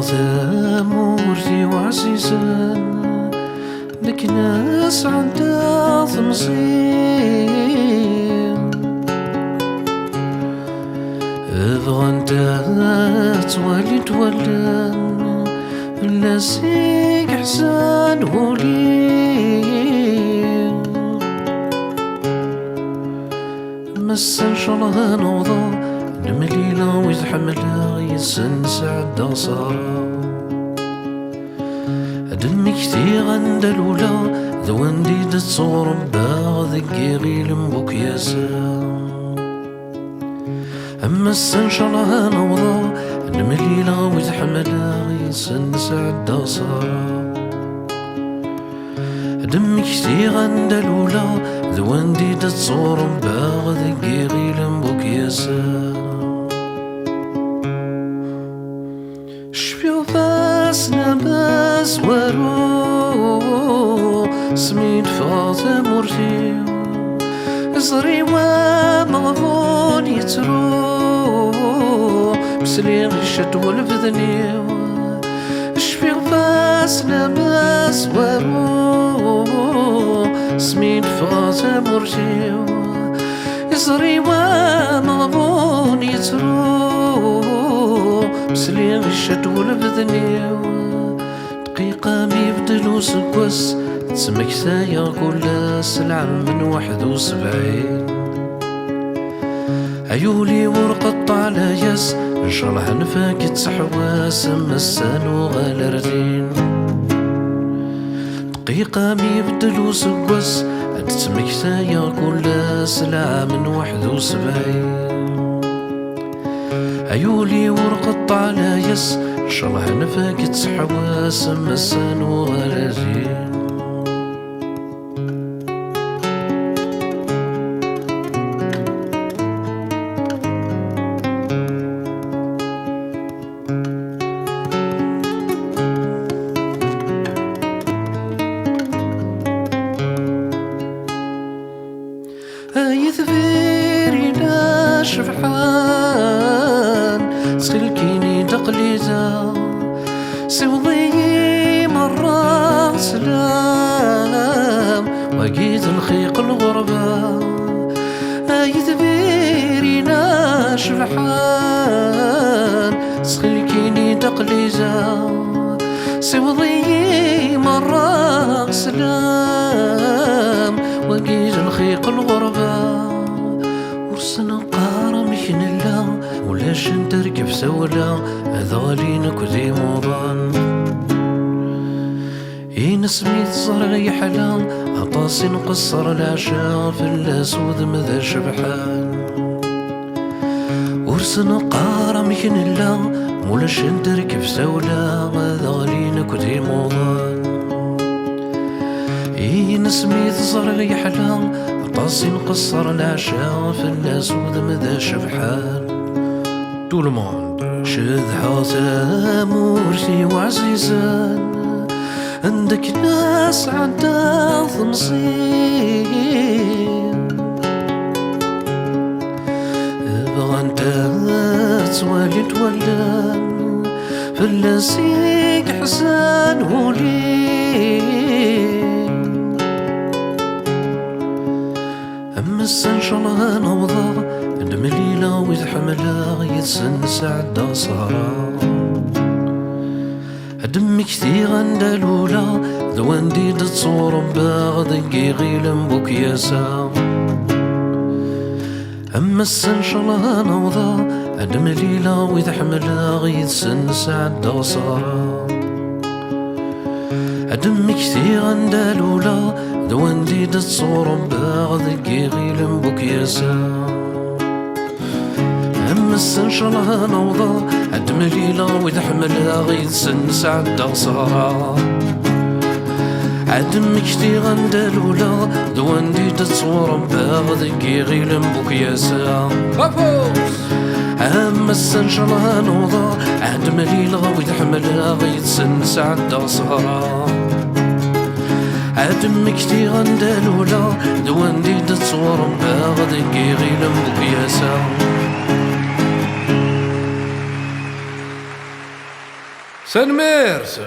ثمورتي وعزيزا لك ناس عندها تمصير بغا انت توالي تولا لاسيك حسان ولي مس ان شاء الله نوضى نمليلا ويتحملها يسن سعد صارا دمي كتير عند الأولى ذوان دي تصور باغ ذكي غير مبوك ياسا أما السن شرها نوضى نمليلا ويتحملها يسن سعد صارا دمي كتير عند الأولى ذوان دي تصور باغ ذكي غير مبوك ياسا شبيو باسنا باس ورو سمين فاطمة مرتي زري ومغفون يترو بسلي غشت والبذني شبيو باسنا باس ورو سمين فاطمة مرتي زري ومغفون يترو بسلي غشت والبذني دقيقة ميبدلو سكوس تسمك ثايا كل سلعة من 71 عيولي ورقط على ياس ان شاء الله نفاكت سحواس مسان وغالردين دقيقة ميبدلو سكوس تسمك ثايا كل سلعة من 71 عيولي ورقط على ياس ان شاء الله نفاكت سحواس مسان وغالردين يثفيرينا شفحان سخلكيني تقليزا سوضي مرة سلام وقيت الخيق الغربة يثفيرينا شفحان سخلكيني تقليزا سوضي مرة سلام وقيت الخيق الغربة ورسنا قارة مشن الله ولاش نتركب سولا ذالين كذي موضان سميت صرغي حلام عطاسي نقصر العشاء في الاسود مذا شبحان ورسنا قارة مشن الله ولاش نتركب سولا ذالين كذي موضان سميت صرغي حلام عطاسي نقصر العشاء في الاسود مذا شبحان تو لو موند شذ ثمورتي وعزيزان عندك ناس عندها تمصير بغا انت توالي تولان فلاسيك حسان ولي أما السن شالله نوضى المليلة ويتحملها يتسن سعد صارا دمي كثير عند الأولى ذوان دي تصور باغ ذكي غير مبوك ياسا أما السن شالله نوضى المليلة ويتحملها يتسن سعد صارا دمي كثير عند الأولى ذوان دي تصور باغ ذكي غير مبوك ياسا أما السن شالله نوضى عد مليلة ويتحملها غيتسن سعد صارا عد مكتي غند الأولى ذوان دي تتصور باغ ذكي غير مبوك ياسا أما السن شالله نوضى عد مليلة ويتحملها غيتسن سعد صارا عد مكتي غند الأولى ذوان دي تتصور باغ ذكي غير مبوك ياسا سنميرس